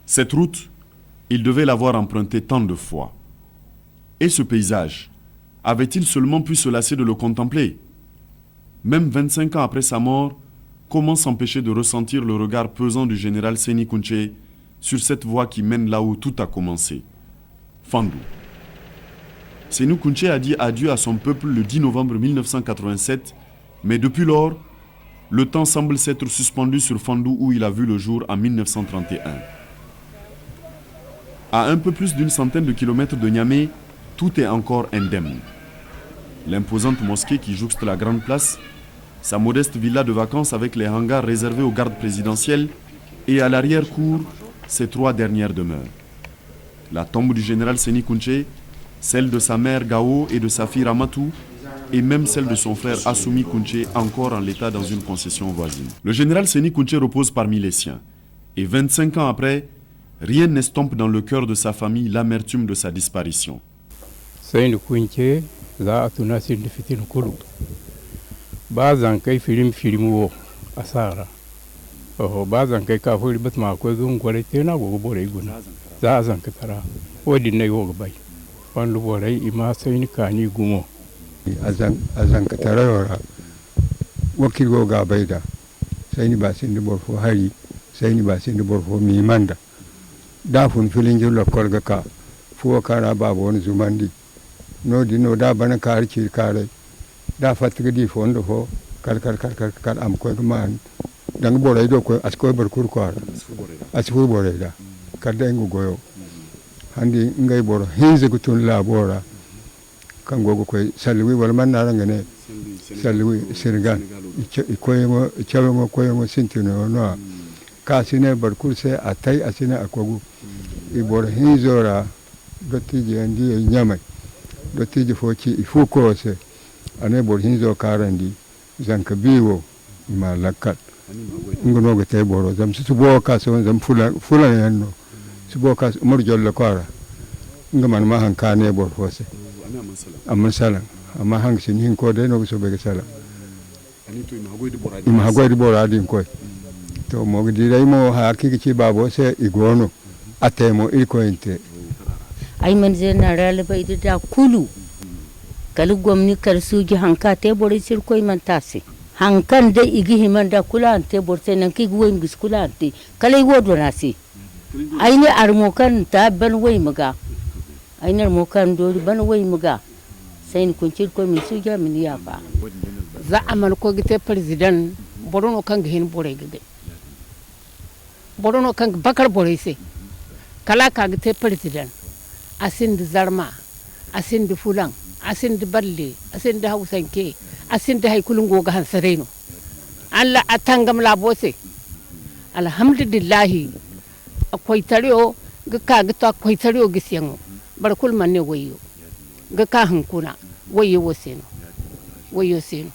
Cette route, il devait l'avoir empruntée tant de fois. Et ce paysage, avait-il seulement pu se lasser de le contempler? Même 25 ans après sa mort, comment s'empêcher de ressentir le regard pesant du général Séni Kountché sur cette voie qui mène là où tout a commencé, Fandou. Séni Kountché a dit adieu à son peuple le 10 novembre 1987, mais depuis lors, le temps semble s'être suspendu sur Fandou où il a vu le jour en 1931. À un peu plus d'une centaine de kilomètres de Niamey, tout est encore indemne. L'imposante mosquée qui jouxte la grande place, sa modeste villa de vacances avec les hangars réservés aux gardes présidentiels et à l'arrière-cour, ses 3 dernières demeures. La tombe du général Séni Kountché, celle de sa mère Gao et de sa fille Ramatou, et même celle de son frère Assoumi Kountché, encore en l'état dans une concession voisine. Le général Séni Kountché repose parmi les siens. Et 25 ans après, rien n'estompe dans le cœur de sa famille l'amertume de sa disparition. Séni Kountché, za a tuna sin da fitin kulu ba zan kai filim wo asara ba zan kai ka furi bat ma ko gun gore te na go bore guna za zan ka tara wodi ne yo ga bai wandu bore ima sai ni kani gumo azan ka tara yora wakil go ga bai da sai ni ba sin da borfo hari sai ni ba sin da borfo mi manda da fun filin jillo kolga ka fuwa kana babu wani zumandi no di no da bana kar ci kare da fatiga di fondo fo kar am ko man dang boray do ko as ko bar kur ko as fu boray da kar da ngu goyo handi ngay boro hinze ko tun la bora kan gogo ko salwi wal man na ngane salwi Senegal ko yemo chawemo ko yemo sintino no ka sine bar kur se atai asine akogu i boro hinzora dotti je andi nyamai dottiji foci il faut cose ane bor hinzo karandi zanka biwo ma lakkal ngono go tay boro zam su bo ka so zam fula yanno su bo ka umar jolla kora ngaman ma han kane bor fose amma sala amma hang sin hin ko de no so be sala ima hagoydi bora din koy to mo di dai mo ha kiki ci babo se igono atemo il ko inte ay man general bai da kulu kalu gwamni kar suji hanka te bore sir koy man tase hankan da igi himan da kula ante borte nan ki gwen gis kula ante kale wodo nasi ay ne armo kan ta ban wai maga ay ne armo kan do ban wai maga sai ni kuncir ko mi suja min ya fa za amal ko gite president borono kan hin bore gide borono kan bakar bore se kala ka gite president asin da zarma asin da fulan asin da balle asin da hausanke asin da haikulun goga hansareno Allah atangam labose alhamdulillah akwai tariyo ga ka ga to akwai tariyo gisiyan barkul manne wayo ga ka hankuna wayo waseno wayo seno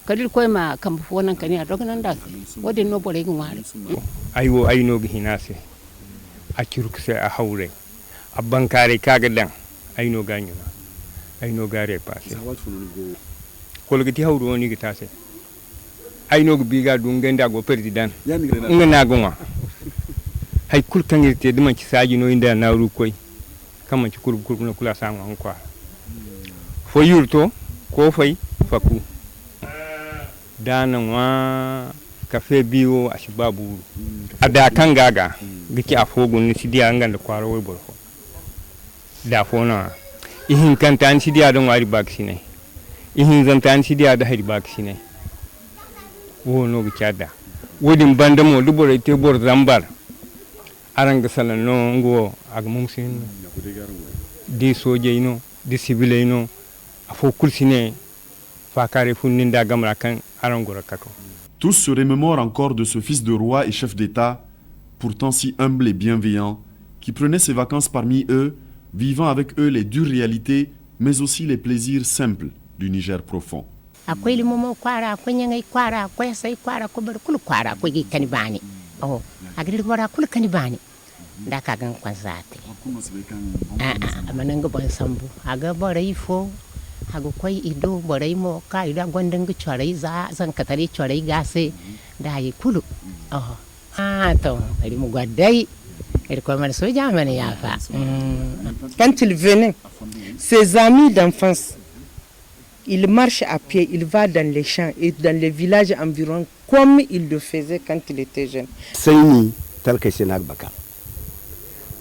kadil koy ma kam fonan kani a doganan da wadin no bore gumare aiwo ayno gi hinase a kirkse a haure abban kare kaga dan ayno ganyuna ayno gare passe kolgiti hawru woni gitase ayno go biga dungenda go president ngana gonwa hay kul kangirte dum ci saji no inda nawru koy kam ci kurb kurb kula sanga on quoi fo yurto ko fay faku dana wa kafe biyo asbabu ada kangaga giki afogun ni sidiya nganda kwaro way borfo da fona ihin kantan sidiya don wari baksine ihin zantan sidiya da hari baksine wono gi cada wodin bandamo dubore te bor zambar aranga salano ngo ag mumsin di soje ino di civile ino afo kulsine fakare funninda gamra kan arangora kako. Tous se remémorent encore de ce fils de roi et chef d'État, pourtant si humble et bienveillant, qui prenait ses vacances parmi eux, vivant avec eux les dures réalités, mais aussi les plaisirs simples du Niger profond. Akwai limomo kwara akwai nyangai kwara akwai sai kwara ko bar kul kwara akwai gi kanibani oh agir bora kul kanibani da ka gan kwanzate amanan ga ban sambu aga bora ifo hago koi ido bora imo ka ida gondan ga chorai za zan katare chorai gase da yi kulu oh to bari mu gwadai Quand il venait, ses amis d'enfance, il marche à pied, il va dans les champs et dans les villages environs comme il le faisait quand il était jeune. Saini talka senag baka.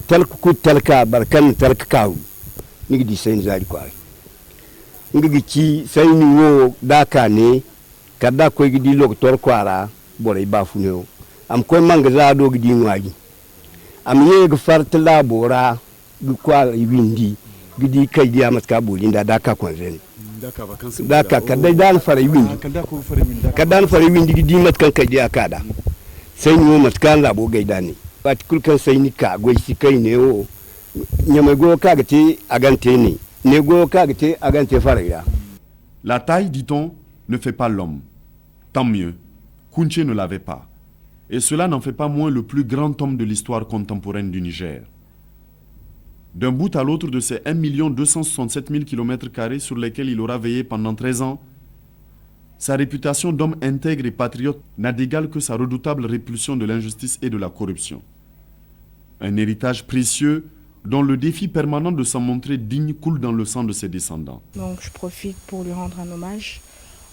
Talka ku talka barkan talka kaw. Nigi di saini zari kwai. Nigi ci saini wo daka ne kada ko gidi loktor kwara bore ba funyo. Am ko manga za do gidi ngwaji. Am ye ga farta labora gu kwara windi gidi kai dia matka bolinda daka kwanzen. Daka kada dan fara windi kada fara windi gidi matkan kai dia kada sai ni matkan labo gaidani patikul kan sai ni ka goi si kai ne o nyama go ka gati agante ne go ka gati agante fara ya. La taille, dit-on, ne fait pas l'homme. Tant mieux, Kounché ne l'avait pas. Et cela n'en fait pas moins le plus grand homme de l'histoire contemporaine du Niger. D'un bout à l'autre de ces 1 267 000 km² sur lesquels il aura veillé pendant 13 ans, sa réputation d'homme intègre et patriote n'a d'égal que sa redoutable répulsion de l'injustice et de la corruption. Un héritage précieux dont le défi permanent de s'en montrer digne coule dans le sang de ses descendants. Donc je profite pour lui rendre un hommage.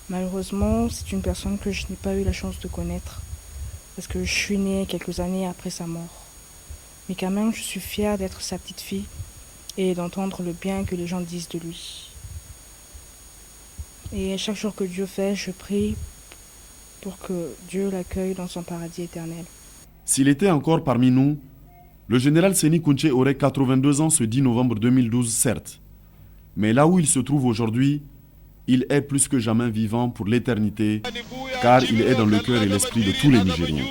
Malheureusement, c'est une personne que je n'ai pas eu la chance de connaître parce que je suis née quelques années après sa mort. Mais quand même, je suis fière d'être sa petite fille et d'entendre le bien que les gens disent de lui. Et chaque jour que Dieu fait, je prie pour que Dieu l'accueille dans son paradis éternel. S'il était encore parmi nous, le général Séni Kounché aurait 82 ans ce 10 novembre 2012, certes. Mais là où il se trouve aujourd'hui, il est plus que jamais vivant pour l'éternité, car il est dans le cœur et l'esprit de tous les Nigériens.